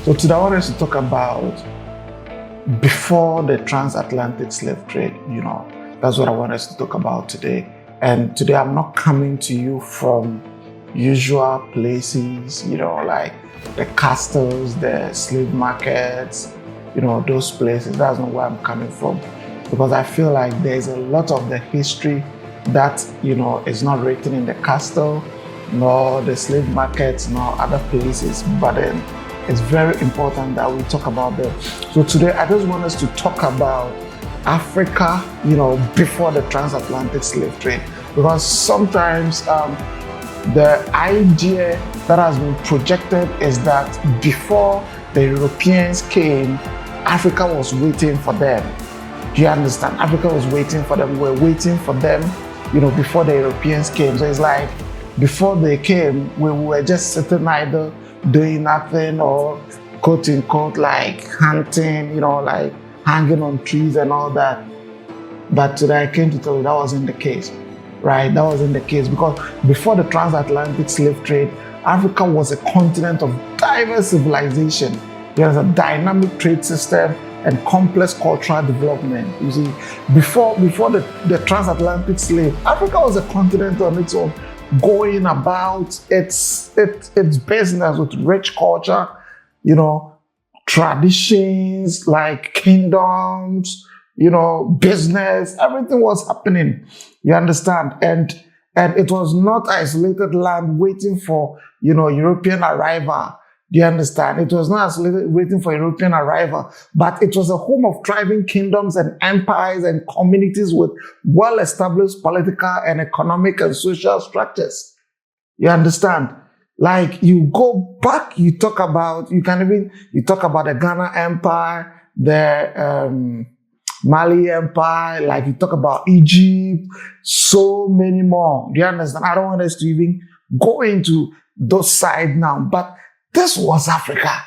So today I want us to talk about before the transatlantic slave trade, that's what I want us to talk about today. And today I'm not coming to you from usual places, like the castles, the slave markets, those places. That's not where I'm coming from. Because I feel like there's a lot of the history that, is not written in the castle, nor the slave markets, nor other places. But then it's very important that we talk about them. So today I just want us to talk about Africa, before the transatlantic slave trade. Because sometimes the idea that has been projected is that before the Europeans came, Africa was waiting for them. Do you understand? Africa was waiting for them. We're waiting for them, before the Europeans came. So it's like before they came, we were just sitting idle, doing nothing, or quote unquote like hunting, like hanging on trees and all that. But today I came to tell you that wasn't the case, right? That wasn't the case, because before the transatlantic slave trade, Africa was a continent of diverse civilization. There was a dynamic trade system and complex cultural development. You see, before the transatlantic slave, Africa was a continent on its own, going about its business with rich culture, traditions, like kingdoms, business, everything was happening. You understand? And it was not isolated land waiting for, European arrival. Do you understand? It was not isolated waiting for European arrival, but it was a home of thriving kingdoms and empires and communities with well-established political and economic and social structures. You understand? Like you go back, you talk about the Ghana Empire, the Mali Empire, like you talk about Egypt, so many more. Do you understand? I don't want us to even go into those sides now, but this was Africa.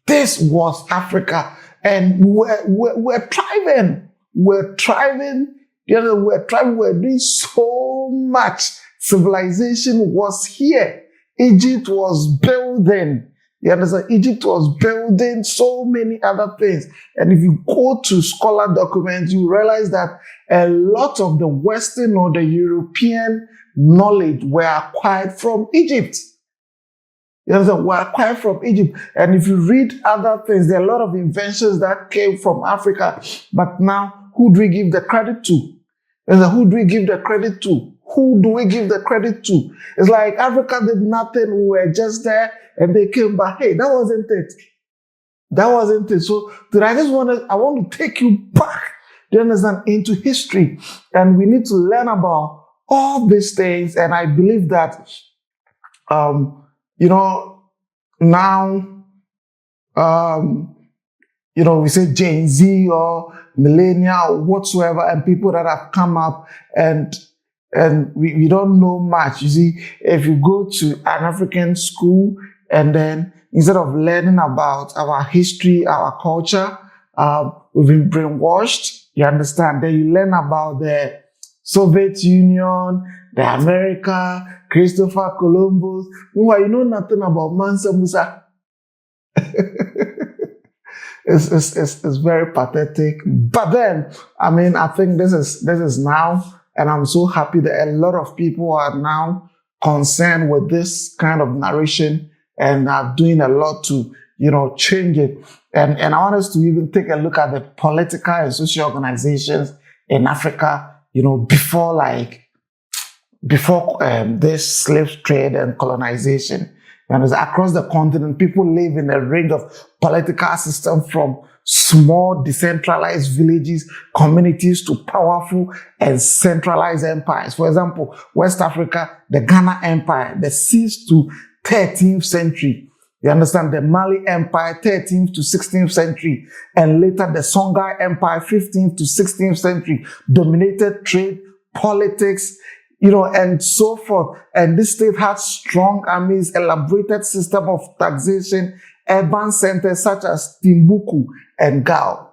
This was Africa. And we're thriving. We're thriving. We're thriving. We're doing so much. Civilization was here. Egypt was building. You understand? Egypt was building so many other things. And if you go to scholar documents, you realize that a lot of the Western or the European knowledge were acquired from Egypt. You understand? Were acquired from Egypt. And if you read other things, there are a lot of inventions that came from Africa. But now, who do we give the credit to? Who do we give the credit to? Who do we give the credit to? It's like Africa did nothing. We were just there and they came back. Hey, that wasn't it. That wasn't it. So today I want to take you back, do you understand, into history. And we need to learn about all these things. And I believe that, now, we say Gen Z or millennial or whatsoever, and people that have come up and we don't know much. You see, if you go to an African school and then instead of learning about our history, our culture, we've been brainwashed. You understand? Then you learn about the Soviet Union, the America, Christopher Columbus. Meanwhile, you know nothing about Mansa Musa. It's very pathetic. But then, I think this is now. And I'm so happy that a lot of people are now concerned with this kind of narration and are doing a lot to, change it. And I want us to even take a look at the political and social organizations in Africa, before this slave trade and colonization. And across the continent, people live in a range of political systems from small decentralized villages, communities to powerful and centralized empires. For example, West Africa, the Ghana Empire, the 6th to 13th century. You understand? The Mali Empire, 13th to 16th century. And later the Songhai Empire, 15th to 16th century, dominated trade, politics, and so forth. And this state had strong armies, elaborated system of taxation, urban centers such as Timbuktu and Gao.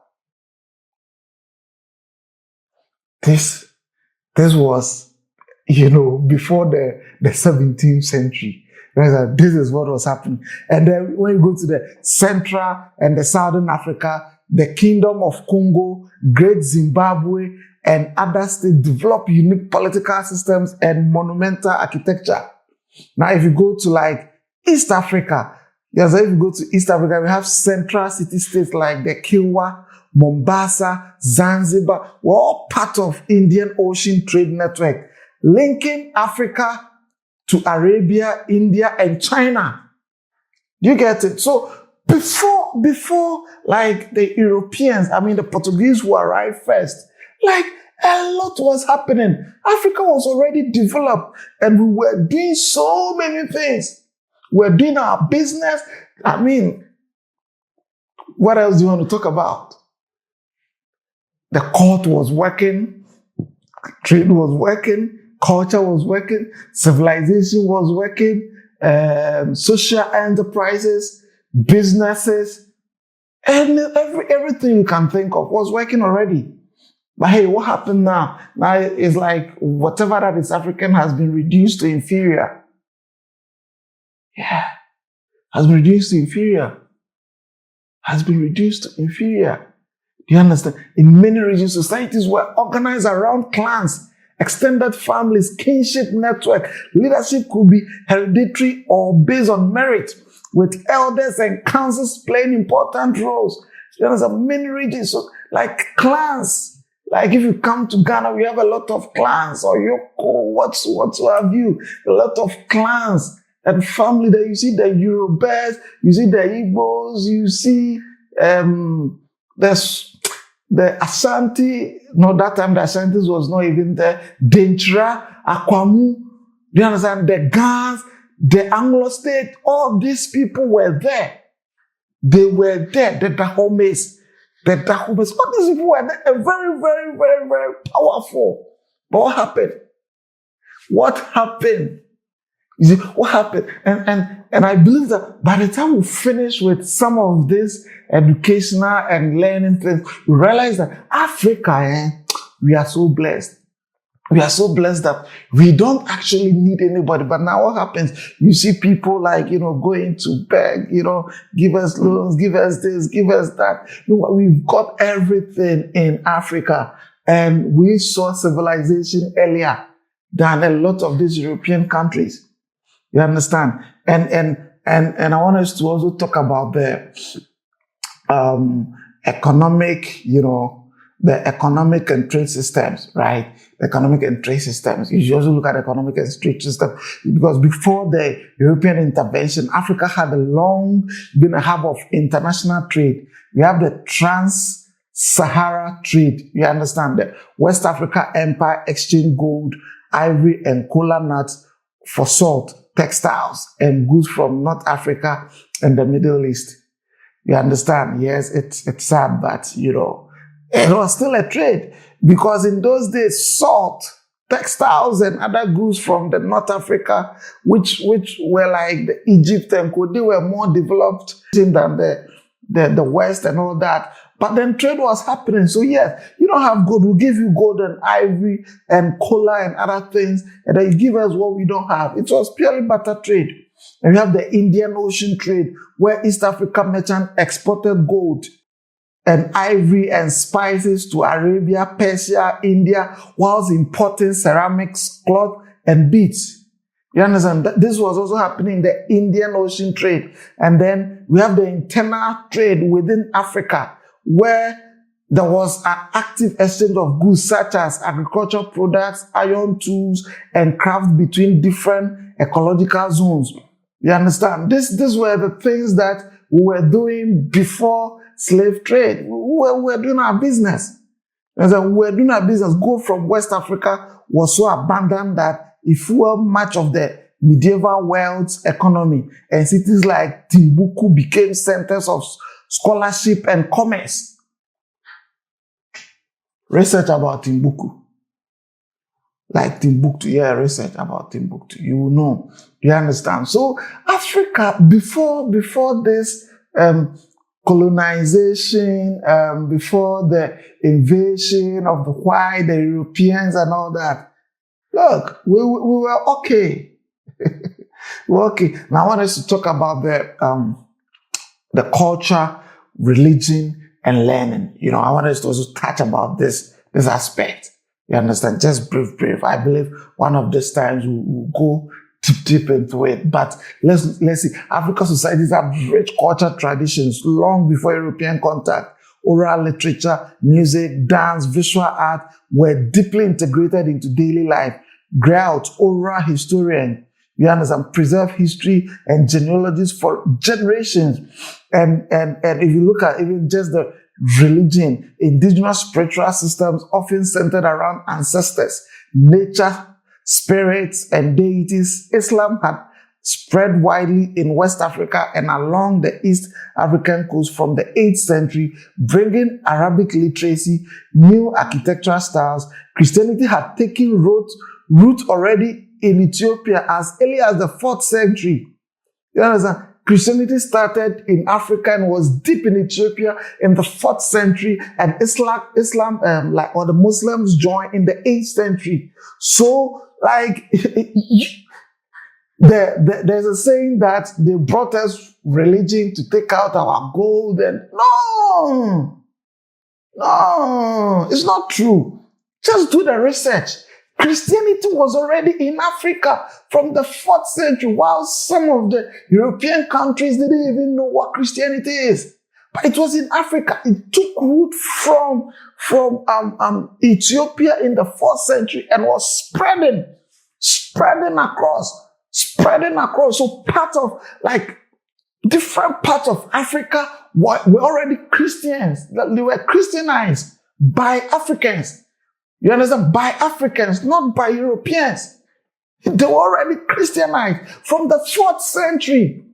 This was, before the 17th century. This is what was happening. And then when you go to the Central and the Southern Africa, the Kingdom of Congo, Great Zimbabwe, and other states develop unique political systems and monumental architecture. Now, if you go to like East Africa, yes, if you go to East Africa, we have central city-states like the Kilwa, Mombasa, Zanzibar. We're all part of Indian Ocean Trade Network, linking Africa to Arabia, India, and China. You get it? So before like the Europeans, the Portuguese who arrived first, like a lot was happening. Africa was already developed and we were doing so many things. We're doing our business. What else do you want to talk about? The court was working, trade was working, culture was working, civilization was working, social enterprises, businesses, and everything you can think of was working already. But hey, what happened now? Now it's like whatever that is African has been reduced to inferior. Yeah, has been reduced to inferior. Has been reduced to inferior. Do you understand? In many regions, societies were organized around clans, extended families, kinship network. Leadership could be hereditary or based on merit, with elders and councils playing important roles. You understand? Many regions, so like clans. Like if you come to Ghana, we have a lot of clans, or Yoko, what have you? A lot of clans and family. That you see the Yorubas, you see the Igbos, you see the Ashanti. No, that time the Ashantis was not even there. Denchira, Akwamu. Do you understand? The Gans, the Anglo State, all these people were there. They were there. The Dahomes. All these people were there, very, very, very, very powerful. But what happened? What happened? You see, what happened? And I believe that by the time we finish with some of this educational and learning things, we realize that Africa, we are so blessed. We are so blessed that we don't actually need anybody. But now what happens? You see people like, going to beg, give us loans, give us this, give us that. We've got everything in Africa. And we saw civilization earlier than a lot of these European countries. You understand? And I want us to also talk about the economic, the economic and trade systems, right? The economic and trade systems. You should also look at economic and trade systems because before the European intervention, Africa had been a hub of international trade. We have the trans-Saharan trade. You understand that West Africa Empire exchanged gold, ivory, and cola nuts for salt, textiles, and goods from North Africa and the Middle East. You understand? Yes, it's sad, but it was still a trade because in those days, salt, textiles, and other goods from the North Africa, which were like the Egypt and Co, they were more developed than the West and all that. But then trade was happening. So yes, you don't have gold. We'll give you gold and ivory and cola and other things, and then you give us what we don't have. It was purely barter trade. And we have the Indian Ocean trade, where East Africa merchants exported gold and ivory and spices to Arabia, Persia, India, whilst importing ceramics, cloth, and beads. You understand? This was also happening in the Indian Ocean trade. And then we have the internal trade within Africa, where there was an active exchange of goods such as agricultural products, iron tools, and craft between different ecological zones. You understand? These were the things that we were doing before slave trade. We were doing our business. And so we were doing our business. Gold from West Africa was so abundant that it fueled much of the medieval world's economy. And cities like Timbuktu became centers of scholarship and commerce. Research about Timbuktu. Like Timbuktu, research about Timbuktu. You will know. You understand? So Africa, before this colonization, before the invasion of the white, the Europeans and all that, look, we were okay. Well, okay. Now I want us to talk about the culture, religion, and learning. I want us to also touch about this aspect. You understand? Just brief. I believe one of these times we'll go deep into it. But let's see. African societies have rich cultural traditions long before European contact. Oral literature, music, dance, visual art were deeply integrated into daily life. Grout, oral historian, you understand, preserve history and genealogies for generations. And if you look at even just the religion, indigenous spiritual systems often centered around ancestors, nature, spirits, and deities. Islam had spread widely in West Africa and along the East African coast from the 8th century, bringing Arabic literacy, new architectural styles. Christianity had taken root already in Ethiopia as early as the 4th century. You understand? Christianity started in Africa and was deep in Ethiopia in the 4th century, and Islam, the Muslims joined in the 8th century. So, there's a saying that they brought us religion to take out our gold, and no, it's not true. Just do the research. Christianity was already in Africa from the 4th century, while some of the European countries didn't even know what Christianity is. But it was in Africa. It took root from Ethiopia in the 4th century and was spreading across. So different parts of Africa were already Christians. They were Christianized by Africans. You understand? By Africans, not by Europeans. They were already Christianized from the 4th century.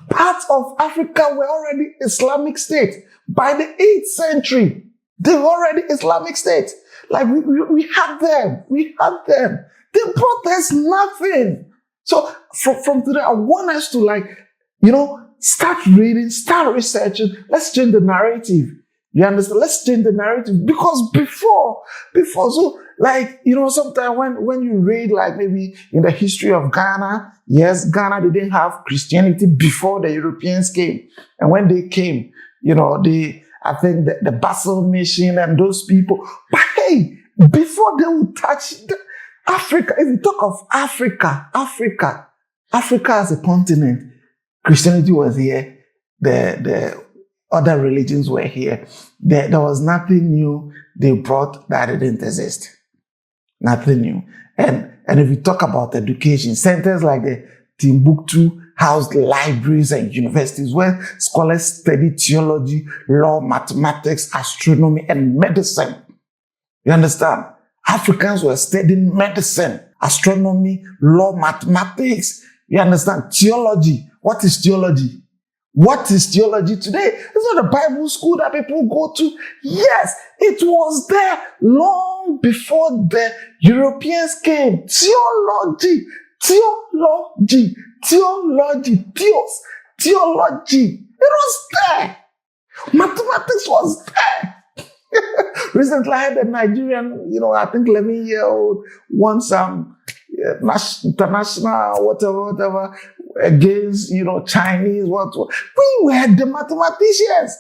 Parts of Africa were already Islamic states. By the 8th century, they were already Islamic states. We had them. They brought us nothing. So from today, I want us to start reading, start researching. Let's change the narrative. You understand? Let's change the narrative, because before, so sometimes when you read maybe in the history of Ghana, yes, Ghana didn't have Christianity before the Europeans came, and when they came, I think the Basel mission and those people. But hey, before they would touch Africa, if you talk of Africa as a continent, Christianity was here. The other religions were here. There was nothing new they brought that didn't exist. Nothing new. And if you talk about education, centers like the Timbuktu housed libraries and universities where scholars study theology, law, mathematics, astronomy, and medicine. You understand? Africans were studying medicine, astronomy, law, mathematics. You understand? Theology. What is theology? What is theology today? It's not a Bible school that people go to. Yes, it was there long before the Europeans came. Theology. It was there. Mathematics was there. Recently, I had a Nigerian, I think 11-year-old won some international, whatever, against, Chinese, what. We were the mathematicians.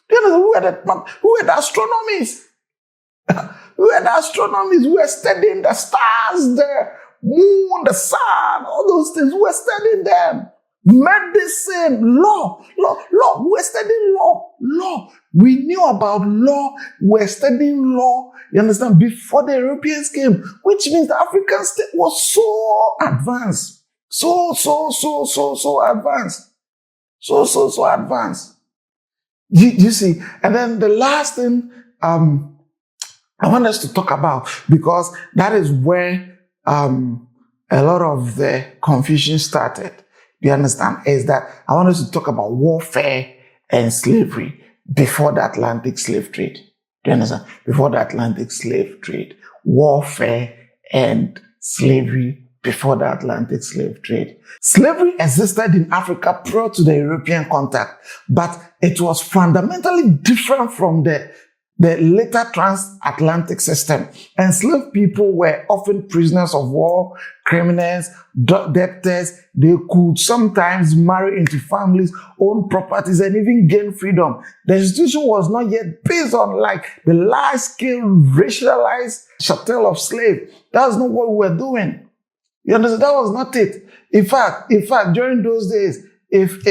Who were the astronomers? We were studying the stars, the moon, the sun, all those things. We were studying them. Medicine, law. We were studying law. We knew about law. We were studying law. You understand? Before the Europeans came, which means the African state was so advanced. So advanced. So advanced. You see? And then the last thing I want us to talk about, because that is where a lot of the confusion started. Do you understand? Is that I want us to talk about warfare and slavery before the Atlantic slave trade. Do you understand? Before the Atlantic slave trade. Warfare and slavery before the Atlantic slave trade. Slavery existed in Africa prior to the European contact, but it was fundamentally different from the the later transatlantic system. Enslaved people were often prisoners of war, criminals, debtors. They could sometimes marry into families, own properties, and even gain freedom. The institution was not yet based on like the large-scale racialized chattel of slaves. That's not what we were doing. You understand? That was not it. In fact, during those days, if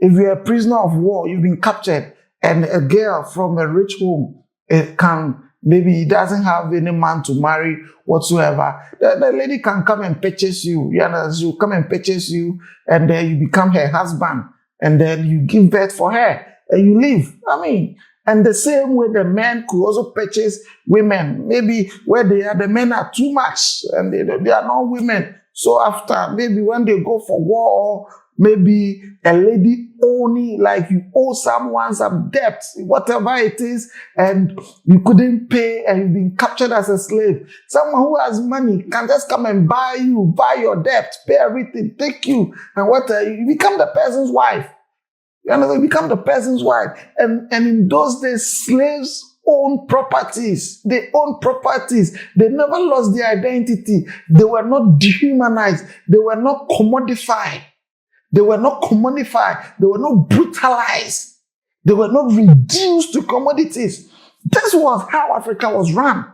you're a prisoner of war, you've been captured, and a girl from a rich home maybe doesn't have any man to marry whatsoever, the lady can come and purchase you. You know, she'll come and purchase you, and then you become her husband, and then you give birth for her, and you leave. I mean, and the same way the men could also purchase women, maybe where the men are too much, and they are not women. So after, maybe when they go for war, or maybe a lady only, like you owe someone some debt, whatever it is, and you couldn't pay and you've been captured as a slave. Someone who has money can just come and buy your debt, pay everything, take you, and you become the person's wife. You understand? You become the person's wife. And in those days, slaves own properties. They own properties. They never lost their identity. They were not dehumanized. They were not commodified. They were not commodified. They were not brutalized. They were not reduced to commodities. This was how Africa was run.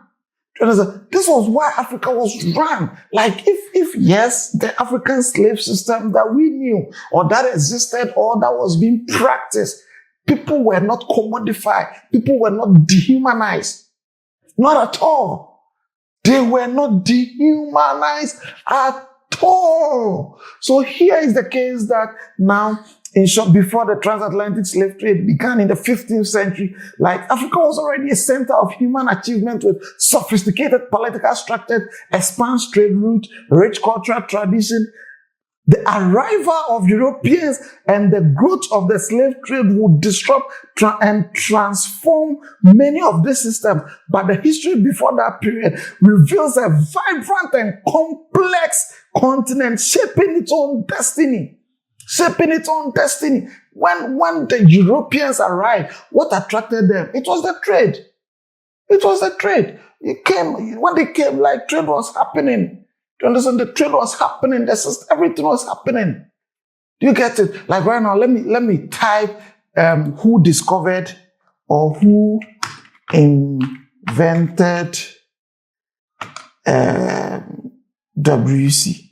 This was why Africa was run. Like if yes, the African slave system that we knew, or that existed, or that was being practiced, people were not commodified. People were not dehumanized. Not at all. They were not dehumanized at all. So here is the case that now, in short, before the transatlantic slave trade began in the 15th century, like Africa was already a center of human achievement with sophisticated political structures, expansive trade route, rich cultural tradition. The arrival of Europeans and the growth of the slave trade would disrupt and transform many of these systems. But the history before that period reveals a vibrant and complex continent shaping its own destiny. Shaping its own destiny. When the Europeans arrived, what attracted them? It was the trade. It was the trade. When they came, like trade was happening. Do you understand? The trade was happening. Everything was happening. Do you get it? Like right now, let me type who discovered or who invented WC.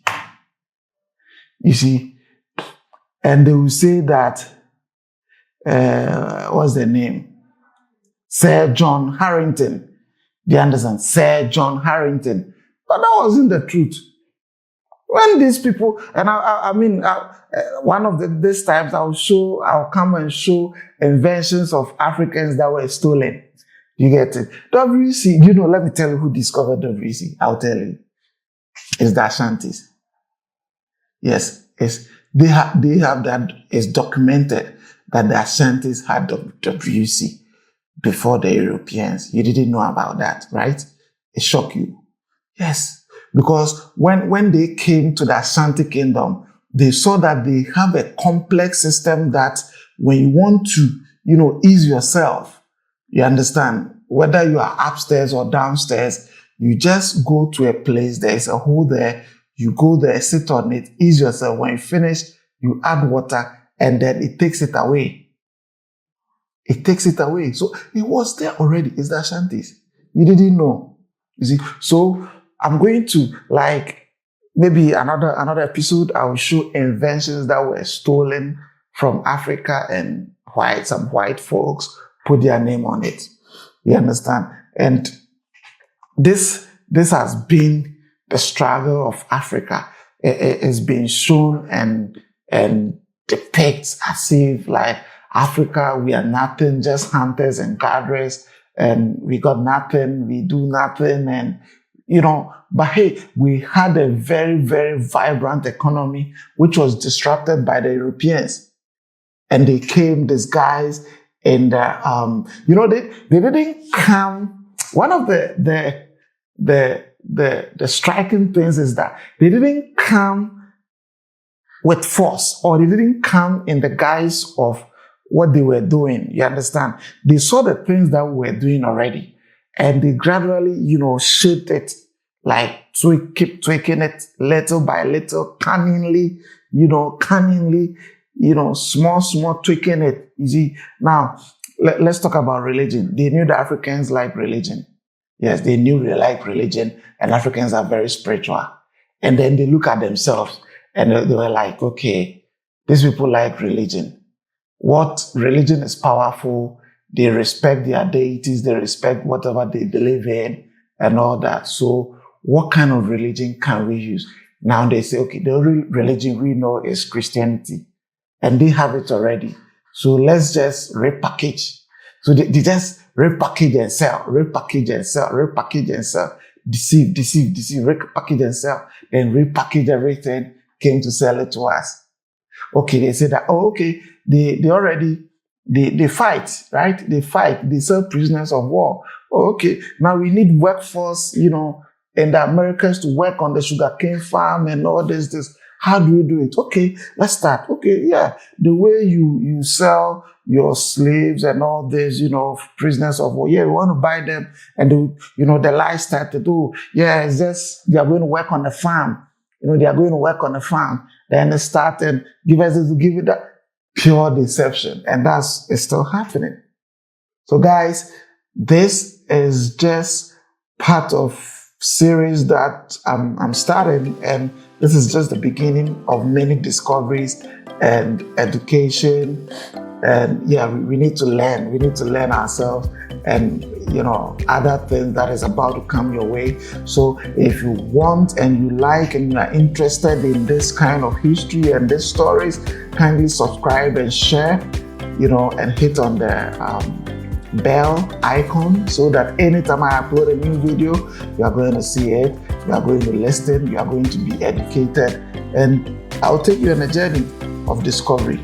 You see, and they will say that what's the name? Sir John Harrington. Do you understand? Sir John Harrington. But that wasn't the truth. When these people, and one of these times I'll come and show inventions of Africans that were stolen. You get it? WC, let me tell you who discovered WC. I'll tell you. It's the Ashantis. Yes, they have that. It's documented that the Ashantis had WC before the Europeans. You didn't know about that, right? It shocked you. Yes, because when they came to the Ashanti Kingdom, they saw that they have a complex system that when you want to, ease yourself, you understand, whether you are upstairs or downstairs, you just go to a place, there's a hole there, you go there, sit on it, ease yourself. When you finish, you add water, and then it takes it away. It takes it away. So it was there already. It's the Ashantis. You didn't know. You see, so I'm going to, maybe another episode, I will show inventions that were stolen from Africa, and some white folks put their name on it. You understand? And this has been the struggle of Africa. It's been shown and depicts as if like Africa, we are nothing, just hunters and gatherers, and we got nothing, we do nothing, and but hey, we had a very, very vibrant economy, which was disrupted by the Europeans. And they came, these guys, and they didn't come. One of the striking things is that they didn't come with force, or they didn't come in the guise of what they were doing. You understand? They saw the things that we were doing already, and they gradually, shaped it, like keep tweaking it little by little, cunningly, small tweaking it. You see, now let's talk about religion. They knew the Africans like religion. Yes, they knew they like religion, and Africans are very spiritual. And then they look at themselves and they were like, okay, these people like religion. What religion is powerful. They respect their deities. They respect whatever they believe in and all that. So what kind of religion can we use? Now they say, okay, the only religion we know is Christianity, and they have it already. So let's just repackage. So they just repackage and sell, deceive, repackage and sell, then repackage everything, came to sell it to us. Okay, they say that, they fight, right? They sell prisoners of war. Okay, now we need workforce, in the Americas to work on the sugarcane farm and all this. How do we do it? Okay, let's start. Okay, yeah, the way you sell your slaves and all this, prisoners of war. Yeah, we want to buy them, and the lifestyle to do. Yeah, it's just they are going to work on the farm. They are going to work on the farm. Then they start and give it that pure deception, and it's still happening. So, guys, this is just part of series that I'm starting, and this is just the beginning of many discoveries and education. And yeah, we need to learn. We need to learn ourselves, and other things that is about to come your way. So if you want and you like and you are interested in this kind of history and these stories, kindly subscribe and share, and hit on the bell icon so that anytime I upload a new video, you are going to see it, you are going to listen, you are going to be educated, and I'll take you on a journey of discovery.